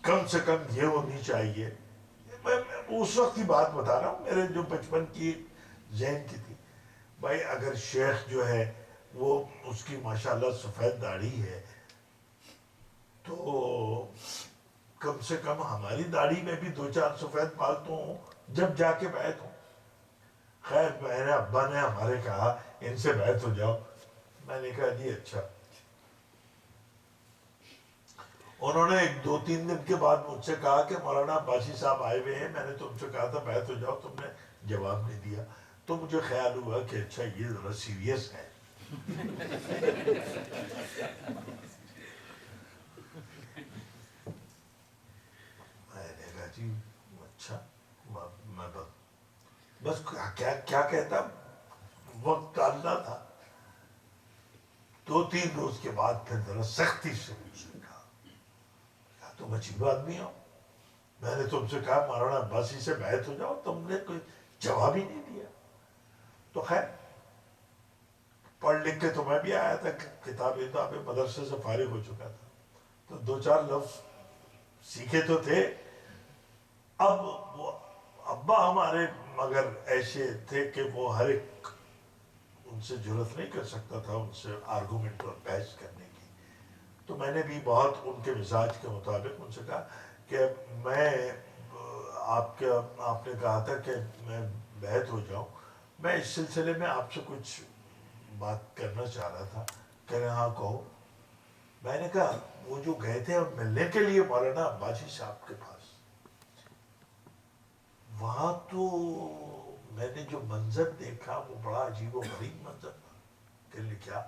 کم سے کم یہ ہونی چاہیے. میں اس وقت کی بات بتا رہا ہوں میرے جو بچپن کی ذہن کی تھی. بھائی اگر شیخ جو ہے وہ اس کی ماشاءاللہ سفید داڑھی ہے تو کم سے کم ہماری داڑھی میں بھی 2-4 سفید بال تو ہوں جب جا کے بیعت ہوں. خیر میرے ابا نے ہمارے کہا ان سے بیعت ہو جاؤ. میں نے کہا جی اچھا. انہوں نے 2-3 دن کے بعد مجھ سے کہا کہ مولانا عباسی صاحب آئے ہوئے ہیں, میں نے تم سے کہا تھا بیعت ہو جاؤ, تم نے جواب نہیں دیا. تو مجھے خیال ہوا کہ اچھا یہ ذرا سیریس ہے. میں نے کہا جی اچھا. میں بس کیا کہتا, وقت ڈالنا تھا. 2-3 روز کے بعد پھر ذرا سختی سے مجھ سے کہا تم عجیب آدمی ہو, میں نے تم سے کہا مولانا عباسی سے بیعت ہو جاؤ, تم نے کوئی جواب ہی نہیں دیا. تو خیر پڑھ لکھ کے تو میں بھی آیا تھا, کتابیں مدرسے سے فارغ ہو چکا تھا, تو 2-4 لفظ سیکھے تو تھے. اب وہ ابا ہمارے مگر ایسے تھے کہ وہ ہر ایک ان سے جرات نہیں کر سکتا تھا ان سے آرگومنٹ اور بحث کرنے کی. تو میں نے بھی بہت ان کے مزاج کے مطابق ان سے کہا کہ میں آپ نے کہا تھا کہ میں بیعت ہو جاؤں, میں اس سلسلے میں آپ سے کچھ بات کرنا چاہ رہا تھا. کہہ رہے ہاں کہو. میں نے کہا وہ جو گئے تھے ملنے کے لیے مولانا عباسی صاحب کے پاس, وہاں تو میں نے جو منظر دیکھا وہ بڑا عجیب و غریب منظر تھا. کہ لئے کیا؟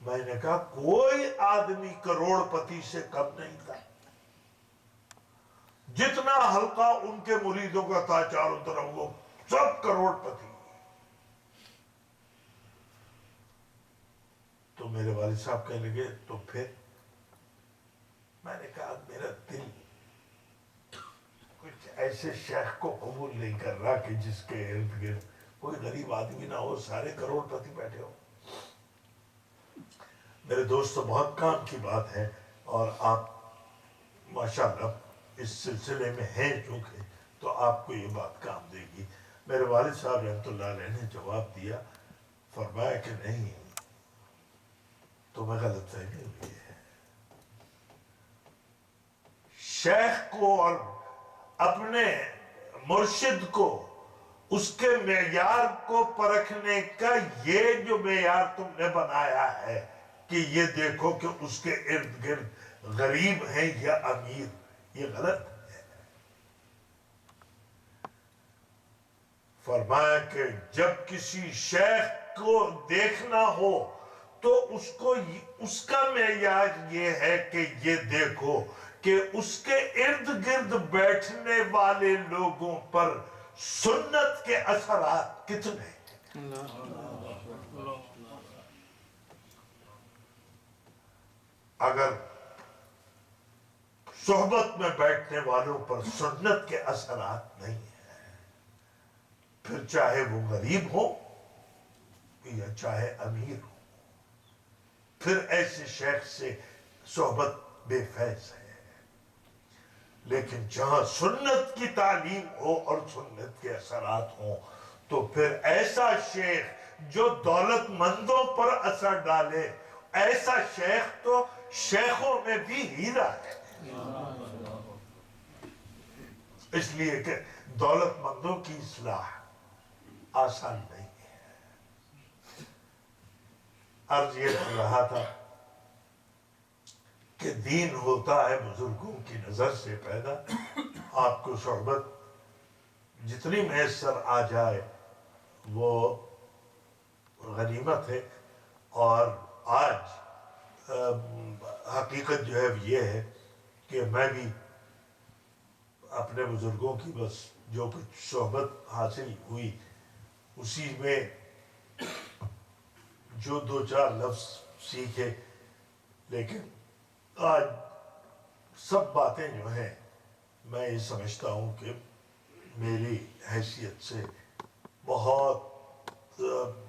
میں نے کہا کوئی آدمی کروڑ پتی سے کم نہیں تھا. جتنا حلقہ ان کے مریدوں کا تھا چاروں طرف وہ سب کروڑ پتی. تو میرے والد صاحب کہنے لگے تو پھر؟ میں نے کہا میرا دل کچھ ایسے شیخ کو قبول نہیں کر رہا کہ جس کے ارد گرد کوئی غریب آدمی نہ ہو, سارے کروڑ پتی بیٹھے ہو. میرے دوستو بہت کام کی بات ہے, اور آپ ماشاءاللہ اس سلسلے میں ہیں چونکہ تو آپ کو یہ بات کام دے گی. میرے والد صاحب رحمۃ اللہ علیہ نے جواب دیا, فرمایا کہ نہیں تمہیں غلط فہمی ہوئی ہے. شیخ کو اور اپنے مرشد کو اس کے معیار کو پرکھنے کا یہ جو معیار تم نے بنایا ہے کہ یہ دیکھو کہ اس کے ارد گرد غریب ہیں یا امیر, یہ غلط ہے. فرمایا کہ جب کسی شیخ کو دیکھنا ہو تو اس کا معیار یہ ہے کہ یہ دیکھو کہ اس کے ارد گرد بیٹھنے والے لوگوں پر سنت کے اثرات کتنے ہیں. اگر صحبت میں بیٹھنے والوں پر سنت کے اثرات نہیں ہیں, پھر چاہے وہ غریب ہو یا چاہے امیر ہو, پھر ایسے شیخ سے صحبت بے فیض ہے. لیکن جہاں سنت کی تعلیم ہو اور سنت کے اثرات ہوں تو پھر ایسا شیخ جو دولت مندوں پر اثر ڈالے, ایسا شیخ تو شیخوں میں بھی ہیرا ہے. اس لیے کہ دولت مندوں کی اصلاح آسان نہیں ہے. عرض یہ کر رہا تھا کہ دین ہوتا ہے بزرگوں کی نظر سے پیدا. آپ کو صحبت جتنی میسر آ جائے وہ غنیمت ہے. اور آج حقیقت جو ہے یہ ہے کہ میں بھی اپنے بزرگوں کی بس جو کچھ صحبت حاصل ہوئی اسی میں جو 2-4 لفظ سیکھے, لیکن آج سب باتیں جو ہیں میں یہ سمجھتا ہوں کہ میری حیثیت سے بہت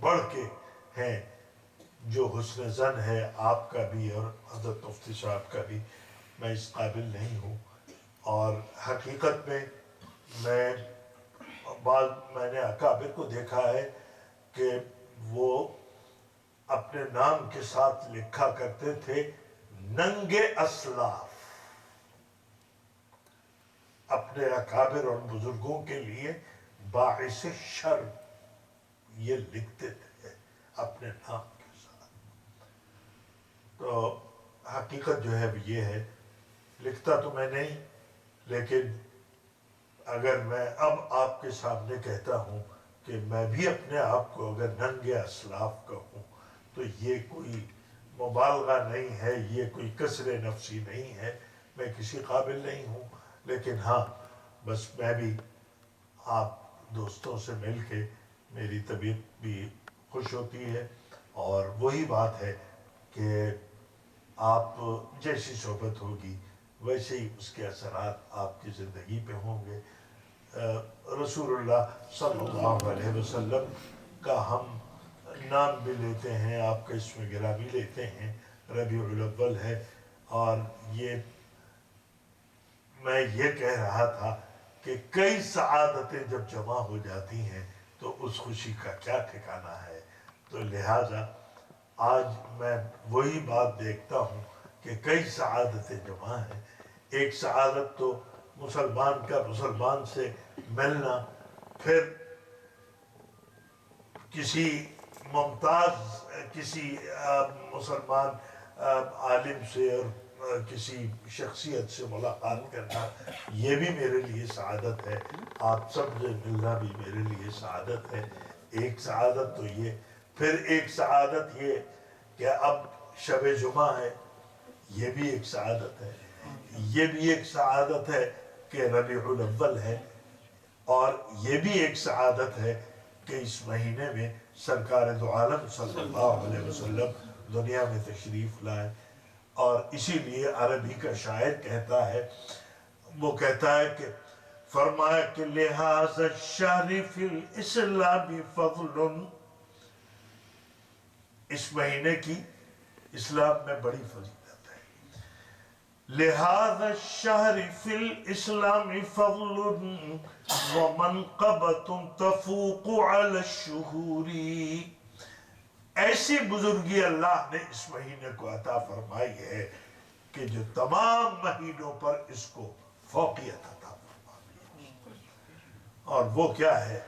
بڑھ کے ہیں. جو حسن ظن ہے آپ کا بھی اور حضرت مفتی صاحب کا بھی, میں اس قابل نہیں ہوں. اور حقیقت میں میں نے اکابر کو دیکھا ہے کہ وہ اپنے نام کے ساتھ لکھا کرتے تھے ننگے اسلاف، اپنے اکابر اور بزرگوں کے لیے باعث شرم یہ لکھتے تھے اپنے نام کے ساتھ۔ تو حقیقت جو ہے یہ ہے، لکھتا تو میں نہیں، لیکن اگر میں اب آپ کے سامنے کہتا ہوں کہ میں بھی اپنے آپ کو اگر ننگے اسلاف کہوں تو یہ کوئی مبالغہ نہیں ہے، یہ کوئی کسر نفسی نہیں ہے، میں کسی قابل نہیں ہوں، لیکن ہاں بس میں بھی آپ دوستوں سے مل کے میری طبیعت بھی خوش ہوتی ہے، اور وہی بات ہے کہ آپ جیسی صحبت ہوگی ویسے ہی اس کے اثرات آپ کی زندگی پہ ہوں گے۔ رسول اللہ صلی اللہ علیہ وسلم کا ہم نام بھی لیتے ہیں، آپ کا اسم گرامی لیتے ہیں، ربیع الاول ہے، اور میں یہ کہہ رہا تھا کہ کئی سعادتیں جب جمع ہو جاتی ہیں تو اس خوشی کا کیا ٹھکانہ ہے۔ تو لہٰذا آج میں وہی بات دیکھتا ہوں کہ کئی سعادتیں جمع ہیں۔ ایک سعادت تو مسلمان کا مسلمان سے ملنا، پھر کسی ممتاز کسی مسلمان عالم سے اور کسی شخصیت سے ملاقات کرنا، یہ بھی میرے لیے سعادت ہے۔ آپ سب سے ملنا بھی میرے لیے سعادت ہے۔ ایک سعادت تو یہ، پھر ایک سعادت یہ کہ اب شب جمعہ ہے، یہ بھی ایک سعادت ہے۔ یہ بھی ایک سعادت ہے کہ ربیع الاول ہے، اور یہ بھی ایک سعادت ہے کہ اس مہینے میں سرکار دو عالم صلی اللہ علیہ وسلم دنیا میں تشریف لائے۔ اور اسی لیے عربی کا شاعر کہتا ہے، وہ کہتا ہے کہ فرمایا کہ لہذا الشہر فی الاسلام فضل، اس مہینے کی اسلام میں بڑی فضیلت ہے۔ لہذا الشہر فی الاسلام فضل ومنقبۃ تفوق علی الشہور، ایسی بزرگی اللہ نے اس مہینے کو عطا فرمائی ہے کہ جو تمام مہینوں پر اس کو فوقیت عطا فرمائی ہے۔ اور وہ کیا ہے؟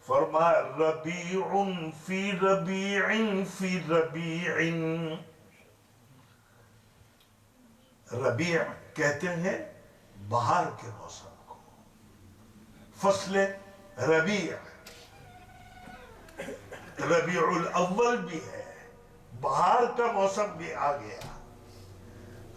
فرمایا ربیع فی ربیع فی ربیع، ربیع کہتے ہیں بہار کے موسم کو، فصل ربیع، ربیع الاول بھی ہے، بہار کا موسم بھی آ گیا۔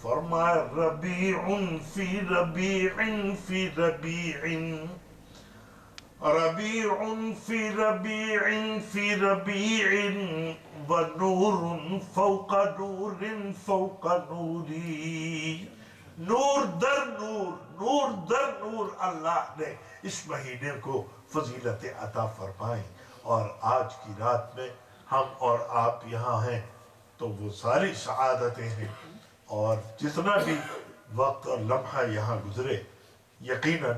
فرمایا ربیع فی ربیع فی ربیع، ربیع فی ربیع فی ربیع، ونور فوق نور فوق نوری، نور در نور، نور در نور اللہ نے اس مہینے کو فضیلت عطا فرمائی۔ اور آج کی رات میں ہم اور آپ یہاں ہیں تو وہ ساری سعادتیں ہیں، اور جتنا بھی وقت اور لمحہ یہاں گزرے یقیناً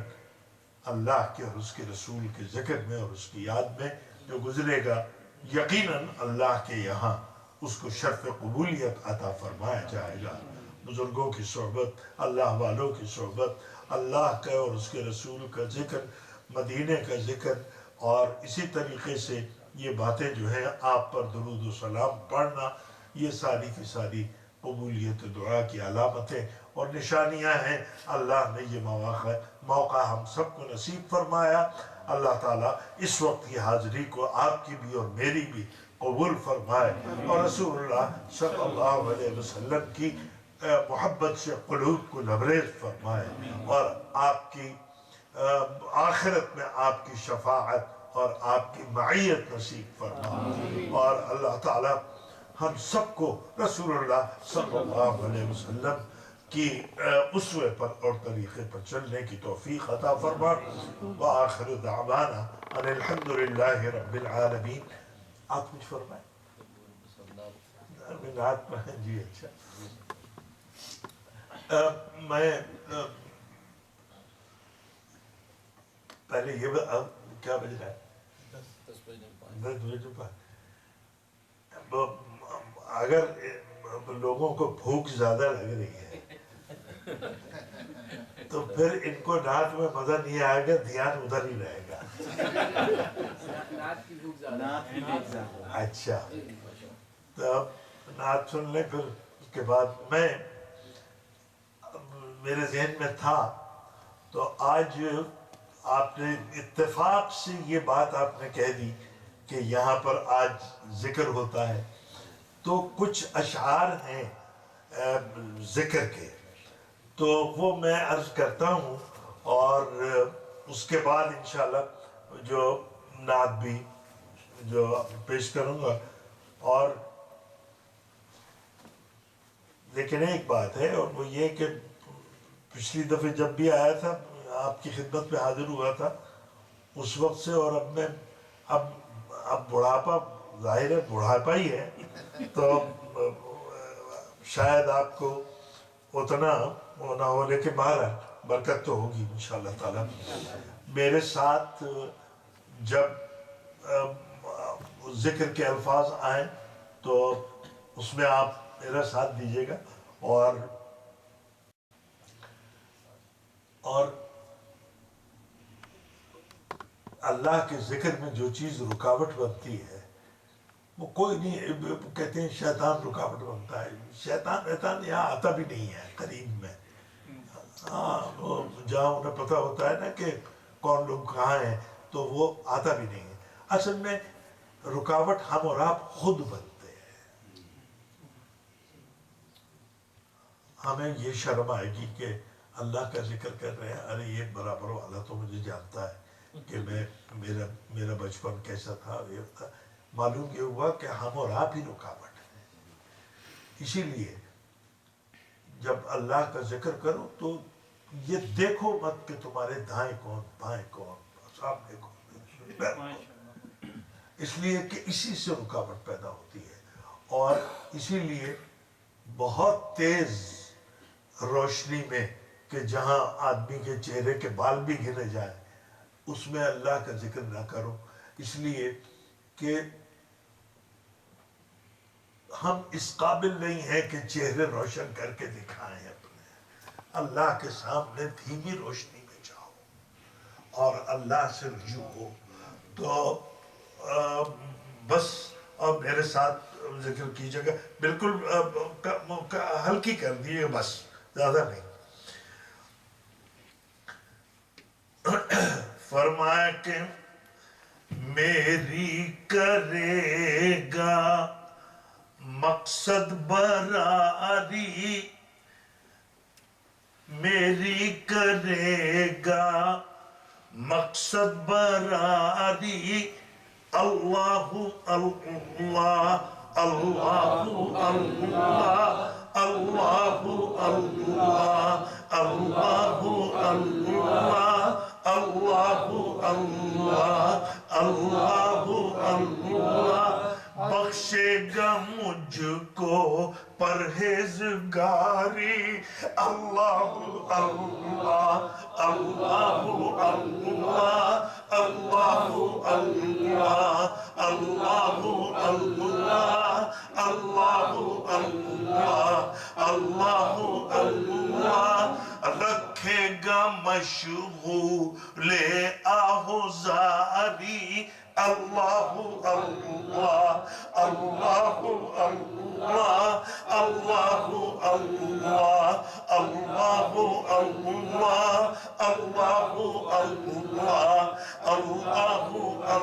اللہ کے اور اس کے رسول کے ذکر میں اور اس کی یاد میں جو گزرے گا، یقیناً اللہ کے یہاں اس کو شرف قبولیت عطا فرمایا جائے گا۔ بزرگوں کی صحبت، اللہ والوں کی صحبت، اللہ کا اور اس کے رسول کا ذکر، مدینے کا ذکر، اور اسی طریقے سے یہ باتیں جو ہیں آپ پر درود و سلام پڑھنا، یہ ساری کی ساری قبولیت دعا کی علامتیں اور نشانیاں ہیں۔ اللہ نے یہ موقع ہم سب کو نصیب فرمایا۔ اللہ تعالیٰ اس وقت کی حاضری کو آپ کی بھی اور میری بھی قبول فرمائے، اور رسول اللہ صلی اللہ علیہ وسلم کی محبت سے قلوب کو لبریز فرمائے، اور آپ کی آخرت میں آپ کی شفاعت اور آپ کی معیت نصیب فرمائے، اور اللہ تعالیٰ ہم سب کو رسول اللہ صلی اللہ علیہ وسلم کی اسوے پر اور طریقے پر چلنے کی توفیق عطا فرما۔ وآخر دعوانا ان الحمدللہ رب العالمین۔ آپ کچھ فرمائیں؟ نعت پڑھیں جی؟ اچھا، میں پہلے یہ کیا بج رہا ہے؟ 10 اگر لوگوں کو بھوک زیادہ لگ رہی ہے تو پھر ان کو نعت میں مزہ نہیں آئے گا، دھیان ادھر ہی رہے گا. اچھا تو نعت سن لیں، پھر اس کے بعد میرے ذہن میں تھا تو آج آپ نے اتفاق سے یہ بات آپ نے کہہ دی کہ یہاں پر آج ذکر ہوتا ہے، تو کچھ اشعار ہیں ذکر کے، تو وہ میں عرض کرتا ہوں اور اس کے بعد انشاءاللہ جو نعت بھی جو پیش کروں گا. اور لیکن ایک بات ہے، اور وہ یہ کہ پچھلی دفعہ جب بھی آیا تھا آپ کی خدمت میں حاضر ہوا تھا اس وقت سے، اور اب میں اب بڑھاپا ظاہر ہے بڑھاپا ہی ہے، تو شاید آپ کو اتنا وہ نہ ہو، لیکن بہرحال برکت تو ہوگی انشاءاللہ تعالی. میرے ساتھ جب ذکر کے الفاظ آئیں تو اس میں آپ میرا ساتھ دیجیے گا. اور اللہ کے ذکر میں جو چیز رکاوٹ بنتی ہے وہ کوئی نہیں، کہتے ہیں شیطان رکاوٹ بنتا ہے. شیطان یہاں آتا بھی نہیں ہے قریب میں. ہاں وہ جہاں انہیں پتہ ہوتا ہے نا کہ کون لوگ کہاں ہیں تو وہ آتا بھی نہیں ہے. اصل میں رکاوٹ ہم اور آپ خود بنتے ہیں. ہمیں یہ شرم آئے گی کہ اللہ کا ذکر کر رہے ہیں، ارے یہ برابر والا تو مجھے جانتا ہے کہ میرا بچپن کیسا تھا. معلوم یہ ہوا کہ ہم اور آپ ہی رکاوٹ ہیں. اسی لیے جب اللہ کا ذکر کرو تو یہ دیکھو مت کہ تمہارے دائیں کون بائیں کون سامنے کون، اس لیے کہ اسی سے رکاوٹ پیدا ہوتی ہے. اور اسی لیے بہت تیز روشنی میں کہ جہاں آدمی کے چہرے کے بال بھی گنے جائیں اس میں اللہ کا ذکر نہ کرو، اس لیے کہ ہم اس قابل نہیں ہیں کہ چہرے روشن کر کے دکھائیں اپنے. اللہ کے سامنے دھیمی روشنی میں جاؤ اور اللہ سے رجوع ہو. تو بس اب میرے ساتھ ذکر کیجیے گا، بالکل ہلکی کر دیے بس، زیادہ نہیں. فرمایا کہ میری کرے گا مقصد براری، میری کرے گا مقصد براری، اللہ اللہ اللہ اللہ اللہ اللہ اللہ اللہ اللہ اللہ اللہ بخشے گا مجھ کو پرہیزگاری، اللہ اللہ اللہ اللہ اللہ اللہ اللہ اللہ اللہ اللہ اللہ رکھے گا مشغول آہوزاری، اللہ اللہ اللہ اللہ اللہ اللہ اللہ اللہ اللہ اللہ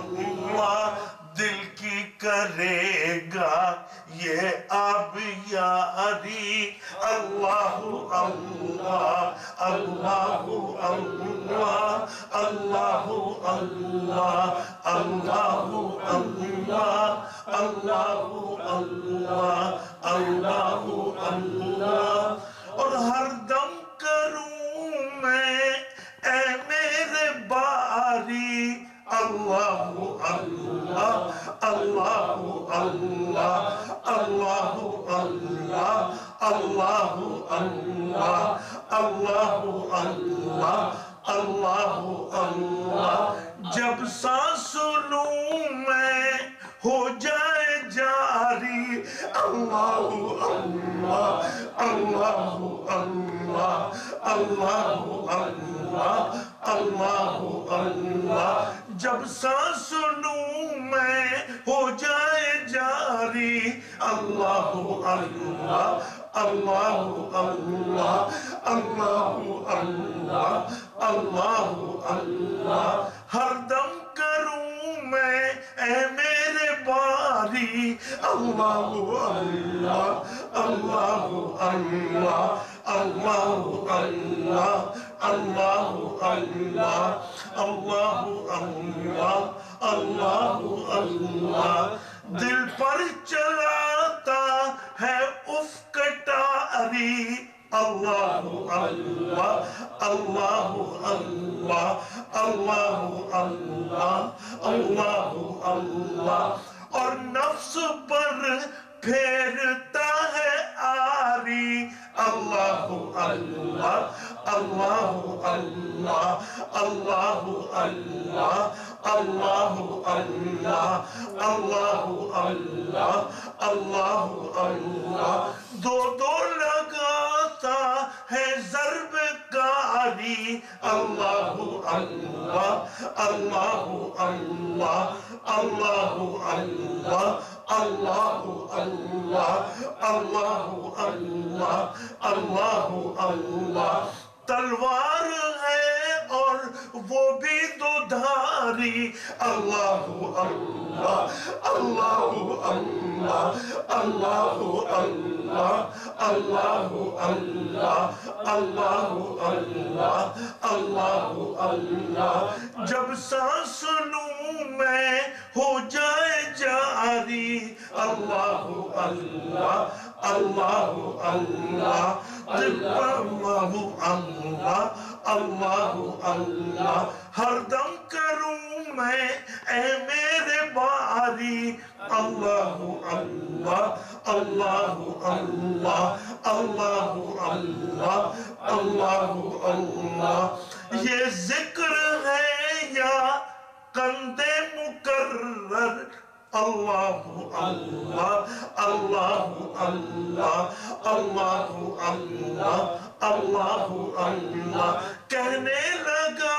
اللہ دل کی کرے گا یہ آب یاری، اللہ اللہ اللہ اللہ اللہ اللہ اللہ اللہ اللہ اللہ اللہ. اور ہر دم کروں میں اے میرے باری، اللہ اللہ اللہ اللہ اللہ اللہ اللہ اللہ اللہ اللہ اللہ اللہ جب سانس لوں میں ہو جائے جاری اللہ اللہ اللہ اللہ اللہ اللہ اللہ اللہ جب سانس لوں میں ہو جائے جاری اللہ اللہ اللہ اللہ اللہ اللہ اللہ اللہ ہر دم کروں میں اے میرے باری اللہ اللہ اللہ اللہ اللہ اللہ اللہ اللہ اللہ اللہ اللہ دل پر چلاتا ہے افکٹاری اللہ اللہ اللہ اللہ اللہ اللہ اللہ اللہ اور نفس پر پھیرتا ہے آری اللہ اللہ اللہ اللہ اللہ اللہ اللہ اللہ اللہ اللہ اللہ اللہ دو دو لگاتا ہے ضرب کاری اللہ اللہ اللہ اللہ اللہ اللہ اللہ اللہ اللہ اللہ اللہ اللہ تلوار ہے اور وہ بھی دو دھاری اللہ اللہ اللہ اللہ اللہ اللہ اللہ اللہ اللہ اللہ اللہ جب سانس لوں میں ہو جائے جاری اللہ اللہ اللہ اللہ اللہ اللہ اللہ اللہ ہر دم کروں میں اے میرے باری اللہ اللہ اللہ اللہ اللہ اللہ اللہ اللہ یہ ذکر ہے یا قند مکرر اللہ اللہ اللہ اللہ اللہ اللہ اللہ اللہ کہنے لگا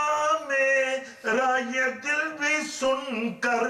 میرا یہ دل بھی سن کر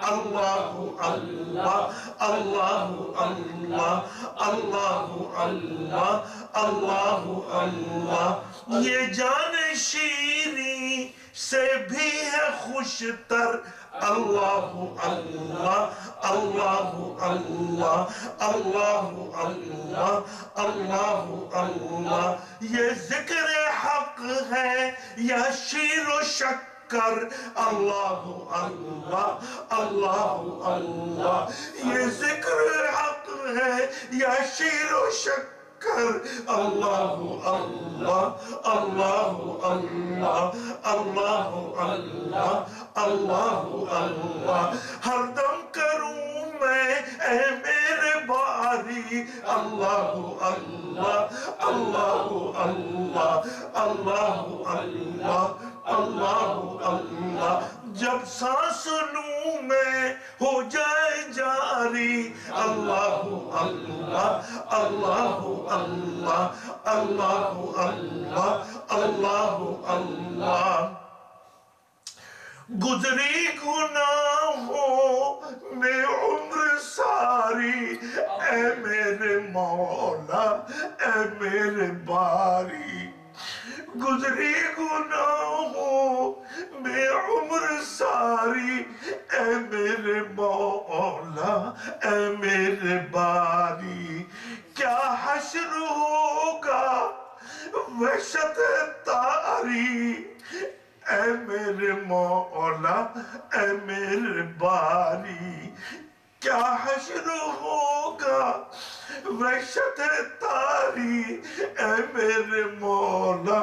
اللہ اللہ اللہ اللہ اللہ اللہ اللہ اللہ یہ جان شیریں سے بھی ہے خوش تر اللہ اللہ اللہ اللہ اللہ اللہ اللہ اللہ یہ ذکر حق ہے یا شیر و شکر اللہ اللہ اللہ اللہ یہ ذکر حق ہے یا شیر و شکر اللہ اللہ اللہ اللہ اللہ اللہ اللہ اللہ ہر دم کروں میں اے میرے باری اللہ اللہ اللہ اللہ اللہ اللہ اللہ اللہ جب سانس لوں میں ہو جائے جاری اللہ اللہ اللہ اللہ اللہ اللہ اللہ اللہ گزری گناہوں میں عمر ساری اے میرے مولا اے میرے باری گزری گناہوں میں عمر ساری اے میرے مولا اے میرے باری کیا حشر ہوگا وحشت تاری اے میرے مولا اے میرے باری کیا حشر ہوگا وحشت تاری اے میرے مولا